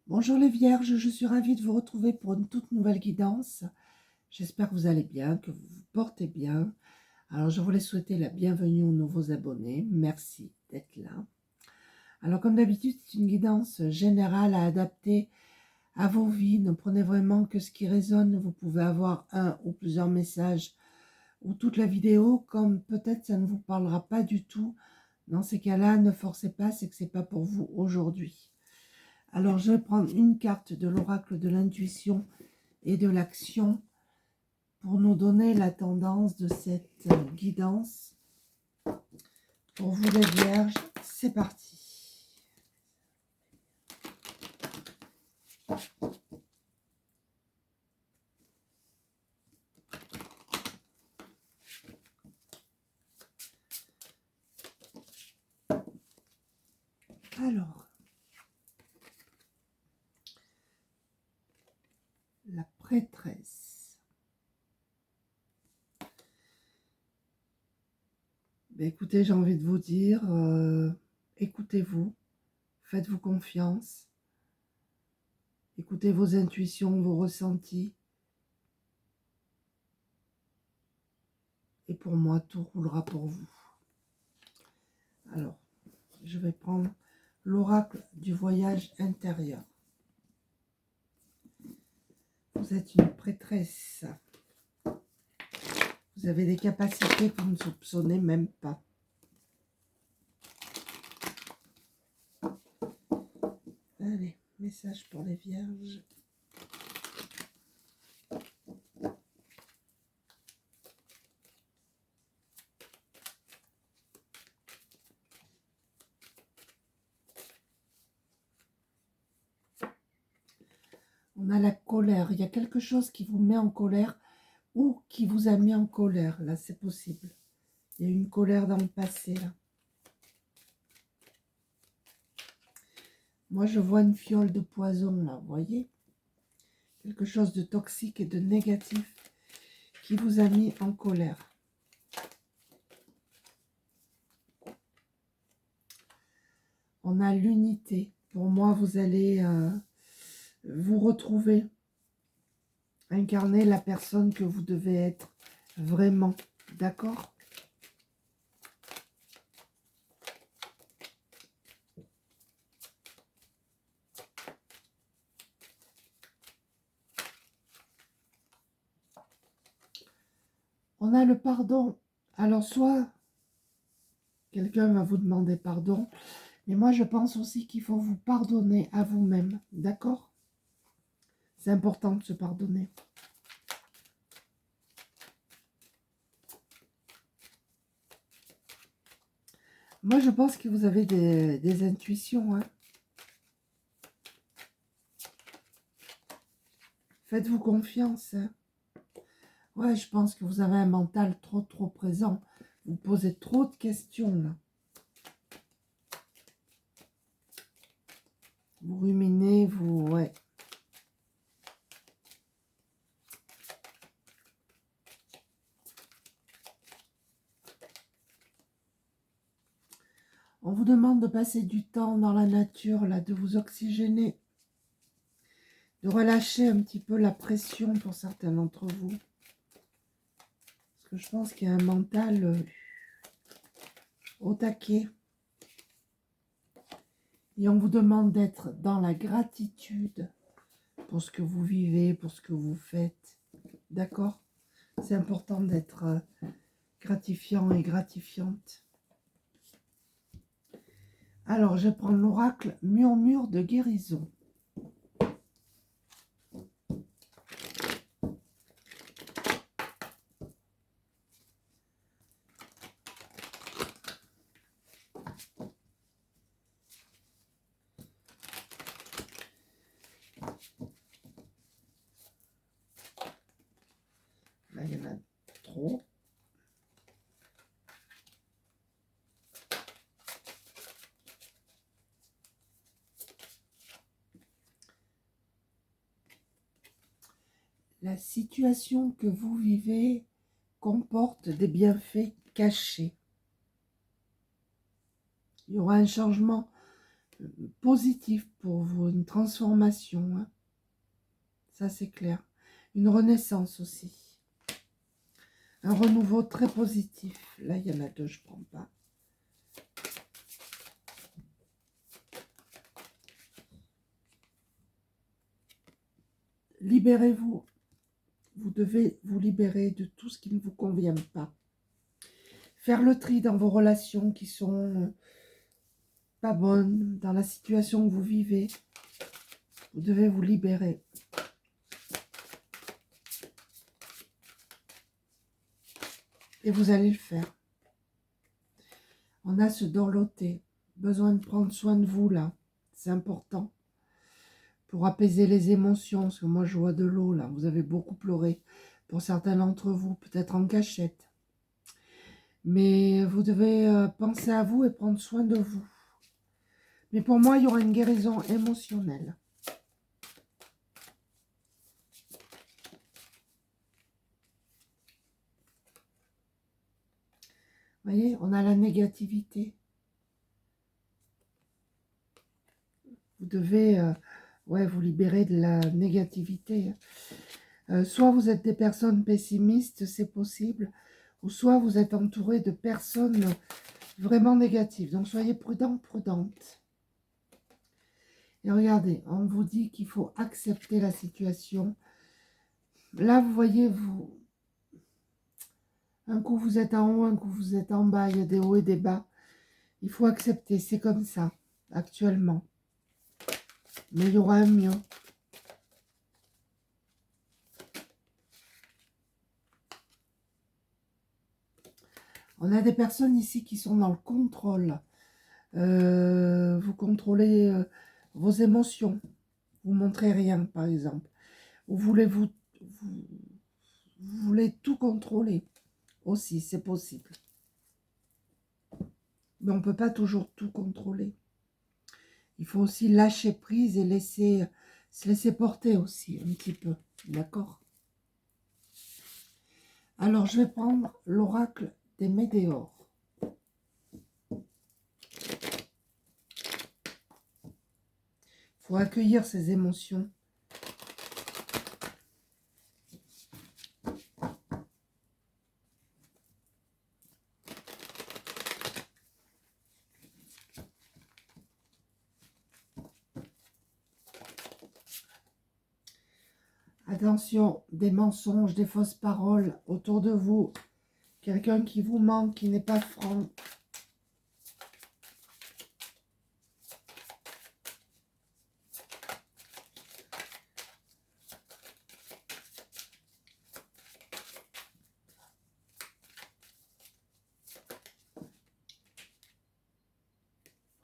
Bonjour les Vierges, je suis ravie de vous retrouver pour une toute nouvelle guidance. J'espère que vous allez bien, que vous vous portez bien. Alors je voulais souhaiter la bienvenue aux nouveaux abonnés. Merci d'être là. Alors comme d'habitude, c'est une guidance générale à adapter à vos vies. Ne prenez vraiment que ce qui résonne. Vous pouvez avoir un ou plusieurs messages ou toute la vidéo, comme peut-être ça ne vous parlera pas du tout. Dans ces cas-là, ne forcez pas, c'est que ce n'est pas pour vous aujourd'hui. Alors, je vais prendre une carte de l'oracle de l'intuition et de l'action pour nous donner la tendance de cette guidance. Pour vous les Vierges, c'est parti. Alors, la prêtresse. Ben, écoutez, j'ai envie de vous dire, écoutez-vous, faites-vous confiance, écoutez vos intuitions, vos ressentis. Et pour moi, tout roulera pour vous. Alors, je vais prendre l'oracle du voyage intérieur. Vous êtes une prêtresse. Vous avez des capacités que vous ne soupçonnez même pas. Allez, message pour les Vierges. On a la colère. Il y a quelque chose qui vous met en colère ou qui vous a mis en colère. Là, c'est possible. Il y a une colère dans le passé, là. Moi, je vois une fiole de poison, là, vous voyez? Quelque chose de toxique et de négatif qui vous a mis en colère. On a l'unité. Pour moi, vous allez vous retrouver, incarner la personne que vous devez être vraiment. D'accord? On a le pardon. Alors, soit quelqu'un va vous demander pardon, mais moi, je pense aussi qu'il faut vous pardonner à vous-même. D'accord? C'est important de se pardonner. Moi, je pense que vous avez des intuitions. Hein. Faites-vous confiance. Hein. Ouais, je pense que vous avez un mental trop présent. Vous posez trop de questions, là. Vous ruminez, vous... Ouais. On vous demande de passer du temps dans la nature, là, de vous oxygéner, de relâcher un petit peu la pression pour certains d'entre vous. Parce que je pense qu'il y a un mental au taquet. Et on vous demande d'être dans la gratitude pour ce que vous vivez, pour ce que vous faites. D'accord? C'est important d'être gratifiant et gratifiante. Alors, je prends l'oracle murmure de guérison. Là, il y en a trop. La situation que vous vivez comporte des bienfaits cachés. Il y aura un changement positif pour vous, une transformation, hein. Ça c'est clair. Une renaissance aussi. Un renouveau très positif. Là, il y en a deux, je ne prends pas. Libérez-vous. Vous devez vous libérer de tout ce qui ne vous convient pas. Faire le tri dans vos relations qui sont pas bonnes, dans la situation que vous vivez. Vous devez vous libérer. Et vous allez le faire. On a ce dorloté. Besoin de prendre soin de vous, là. C'est important. Pour apaiser les émotions. Parce que moi, je vois de l'eau, là. Vous avez beaucoup pleuré. Pour certains d'entre vous, peut-être en cachette. Mais vous devez penser à vous et prendre soin de vous. Mais pour moi, il y aura une guérison émotionnelle. Vous voyez, on a la négativité. Vous devez vous libérer de la négativité. Soit vous êtes des personnes pessimistes, c'est possible, ou soit vous êtes entouré de personnes vraiment négatives. Donc soyez prudents, prudentes. Et regardez, on vous dit qu'il faut accepter la situation. Là, vous voyez, un coup vous êtes en haut, un coup vous êtes en bas, il y a des hauts et des bas. Il faut accepter, c'est comme ça, actuellement. Mais il y aura un mieux. On a des personnes ici qui sont dans le contrôle. Vous contrôlez vos émotions. Vous montrez rien, par exemple. Vous voulez, vous voulez tout contrôler aussi, c'est possible. Mais on ne peut pas toujours tout contrôler. Il faut aussi lâcher prise et se laisser porter aussi un petit peu. D'accord? Alors, je vais prendre l'oracle des météores. Il faut accueillir ses émotions. Attention, des mensonges, des fausses paroles autour de vous. Quelqu'un qui vous manque, qui n'est pas franc.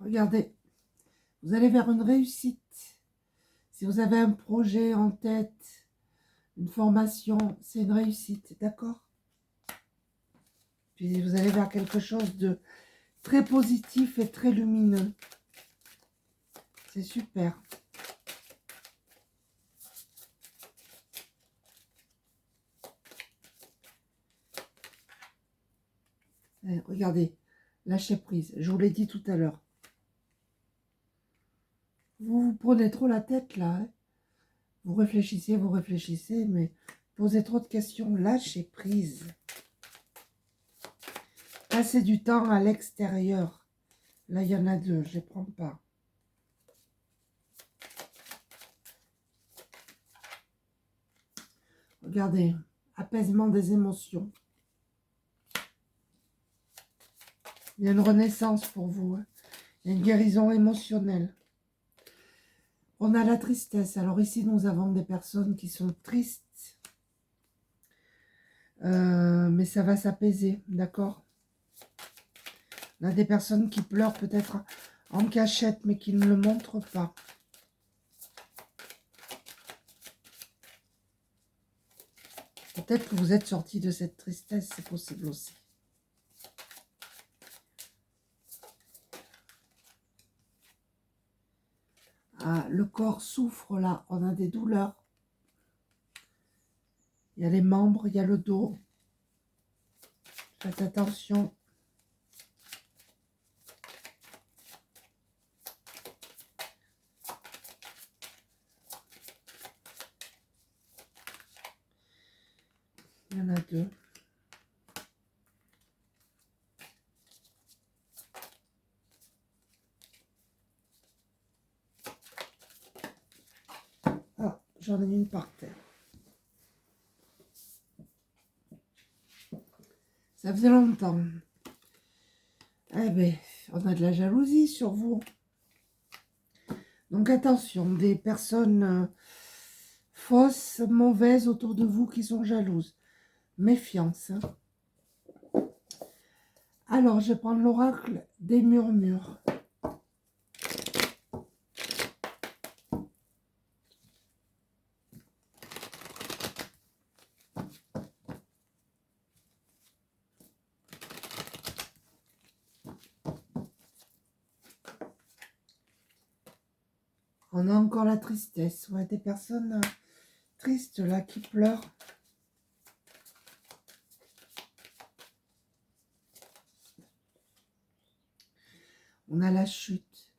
Regardez, vous allez vers une réussite. Si vous avez un projet en tête, une formation, c'est une réussite, d'accord? Puis vous allez vers quelque chose de très positif et très lumineux. C'est super. Regardez, lâchez prise. Je vous l'ai dit tout à l'heure. Vous vous prenez trop la tête là. Hein. Vous réfléchissez, mais posez trop de questions. Lâchez prise. Passez du temps à l'extérieur. Là, il y en a deux. Je ne les prends pas. Regardez, apaisement des émotions. Il y a une renaissance pour vous. Hein. Il y a une guérison émotionnelle. On a la tristesse. Alors ici, nous avons des personnes qui sont tristes. Mais ça va s'apaiser, d'accord? On a des personnes qui pleurent peut-être en cachette, mais qui ne le montrent pas. Peut-être que vous êtes sorti de cette tristesse, c'est possible aussi. Ah, le corps souffre là, on a des douleurs. Il y a les membres, il y a le dos. Faites attention. Il y en a deux. Ah, j'en ai une par terre. Ça faisait longtemps. Eh bien, on a de la jalousie sur vous. Donc attention, des personnes fausses, mauvaises autour de vous qui sont jalouses. Méfiance. Hein. Alors, je vais prendre l'oracle des murmures. On a encore la tristesse. Ouais, des personnes tristes là qui pleurent. On a la chute.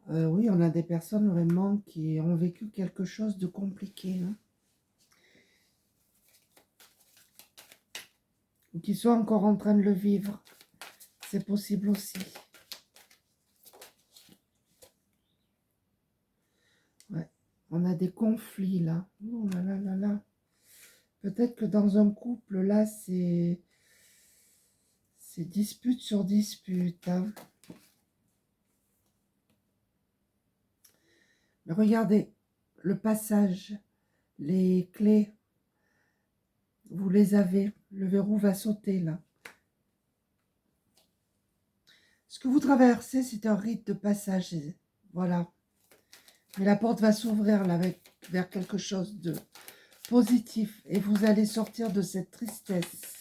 Oui, on a des personnes vraiment qui ont vécu quelque chose de compliqué. Hein. Ou qui sont encore en train de le vivre. C'est possible aussi. Ouais. On a des conflits là. Oh là là là là. Peut-être que dans un couple, là, c'est dispute sur dispute. Hein. Mais regardez, le passage, les clés, vous les avez. Le verrou va sauter là. Ce que vous traversez, c'est un rite de passage. Voilà. Mais la porte va s'ouvrir là vers quelque chose de positif. Et vous allez sortir de cette tristesse.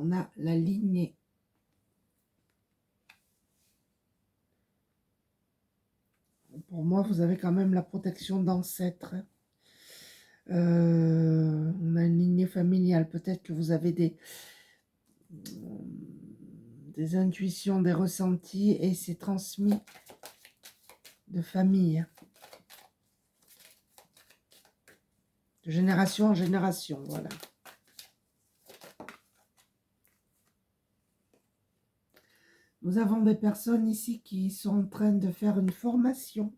On a la lignée. Pour moi, vous avez quand même la protection d'ancêtres. On a une lignée familiale. Peut-être que vous avez des intuitions, des ressentis, et c'est transmis de famille. De génération en génération, voilà. Nous avons des personnes ici qui sont en train de faire une formation.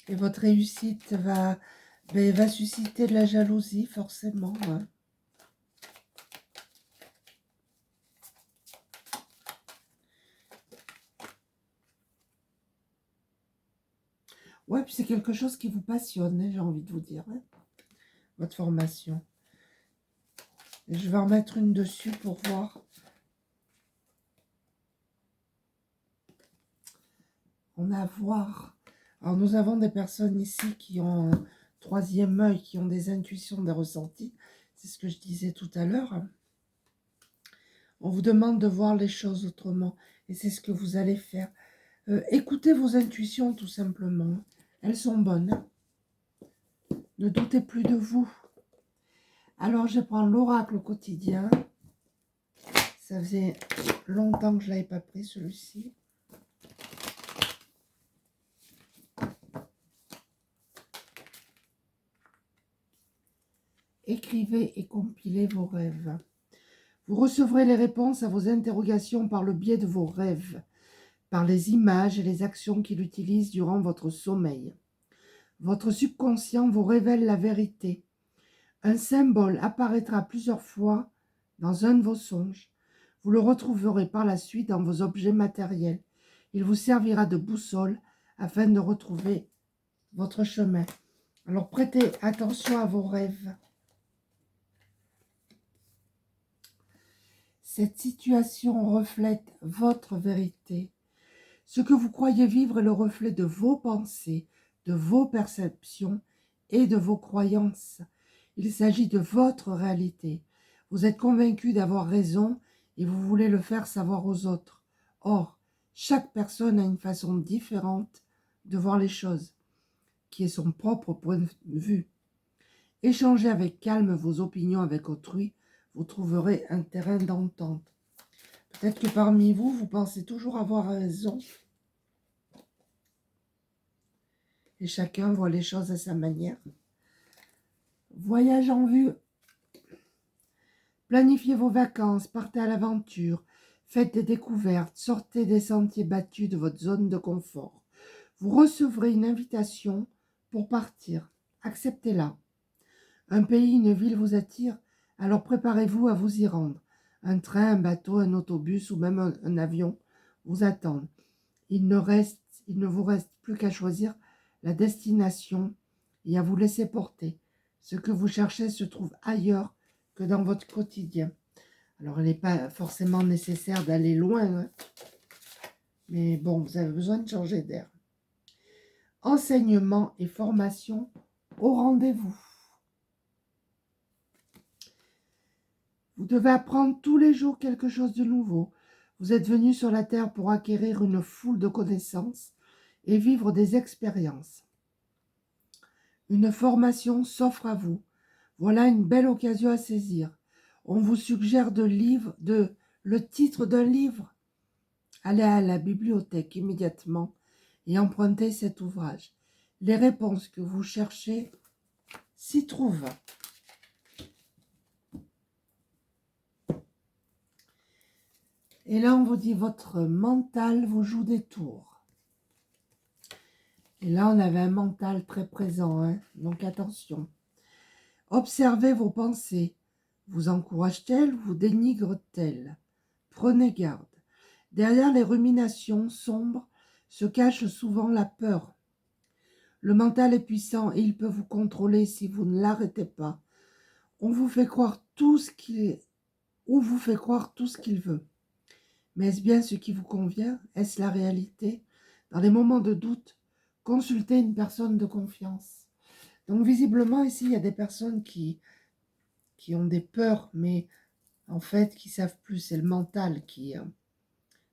Et votre réussite va susciter de la jalousie, forcément. Hein. Ouais, puis c'est quelque chose qui vous passionne, hein, j'ai envie de vous dire. Hein, votre formation. Et je vais en mettre une dessus pour voir. On a à voir. Alors, nous avons des personnes ici qui ont un troisième œil, qui ont des intuitions, des ressentis. C'est ce que je disais tout à l'heure. On vous demande de voir les choses autrement. Et c'est ce que vous allez faire. Écoutez vos intuitions, tout simplement. Elles sont bonnes. Ne doutez plus de vous. Alors, je prends l'oracle au quotidien. Ça faisait longtemps que je ne l'avais pas pris, celui-ci. Écrivez et compilez vos rêves. Vous recevrez les réponses à vos interrogations par le biais de vos rêves, par les images et les actions qu'il utilise durant votre sommeil. Votre subconscient vous révèle la vérité. Un symbole apparaîtra plusieurs fois dans un de vos songes. Vous le retrouverez par la suite dans vos objets matériels. Il vous servira de boussole afin de retrouver votre chemin. Alors prêtez attention à vos rêves. Cette situation reflète votre vérité. Ce que vous croyez vivre est le reflet de vos pensées, de vos perceptions et de vos croyances. Il s'agit de votre réalité. Vous êtes convaincu d'avoir raison et vous voulez le faire savoir aux autres. Or, chaque personne a une façon différente de voir les choses, qui est son propre point de vue. Échangez avec calme vos opinions avec autrui, vous trouverez un terrain d'entente. Peut-être que parmi vous, vous pensez toujours avoir raison. Et chacun voit les choses à sa manière. Voyage en vue. Planifiez vos vacances, partez à l'aventure, faites des découvertes, sortez des sentiers battus de votre zone de confort. Vous recevrez une invitation pour partir. Acceptez-la. Un pays, une ville vous attire, alors préparez-vous à vous y rendre. Un train, un bateau, un autobus ou même un avion vous attendent. Il ne vous reste plus qu'à choisir la destination et à vous laisser porter. Ce que vous cherchez se trouve ailleurs que dans votre quotidien. Alors, il n'est pas forcément nécessaire d'aller loin, hein, mais bon, vous avez besoin de changer d'air. Enseignement et formation au rendez-vous. Vous devez apprendre tous les jours quelque chose de nouveau. Vous êtes venu sur la terre pour acquérir une foule de connaissances et vivre des expériences. Une formation s'offre à vous. Voilà une belle occasion à saisir. On vous suggère le titre d'un livre. Allez à la bibliothèque immédiatement et empruntez cet ouvrage. Les réponses que vous cherchez s'y trouvent. Et là, on vous dit, votre mental vous joue des tours. Et là, on avait un mental très présent, hein, donc attention. Observez vos pensées. Vous encourage-t-elle ou vous dénigre-t-elle? Prenez garde. Derrière les ruminations sombres se cache souvent la peur. Le mental est puissant et il peut vous contrôler si vous ne l'arrêtez pas. On vous fait croire tout ce qu'il veut. Mais est-ce bien ce qui vous convient? Est-ce la réalité? Dans les moments de doute, consultez une personne de confiance. Donc visiblement ici, il y a des personnes qui ont des peurs, mais en fait qui savent plus. C'est le mental qui...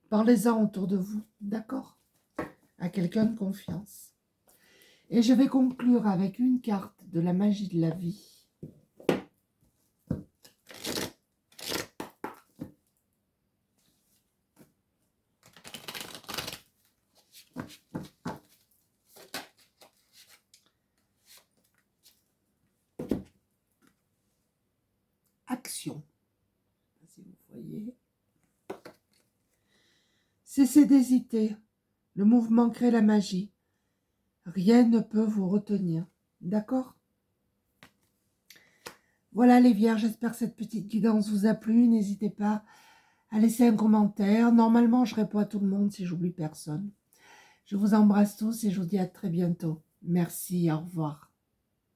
Parlez-en autour de vous, d'accord? À quelqu'un de confiance. Et je vais conclure avec une carte de la magie de la vie. Action. Si vous voyez. Cessez d'hésiter. Le mouvement crée la magie. Rien ne peut vous retenir. D'accord? Voilà les vierges, j'espère que cette petite guidance vous a plu. N'hésitez pas à laisser un commentaire. Normalement, je réponds à tout le monde si j'oublie personne. Je vous embrasse tous et je vous dis à très bientôt. Merci, au revoir.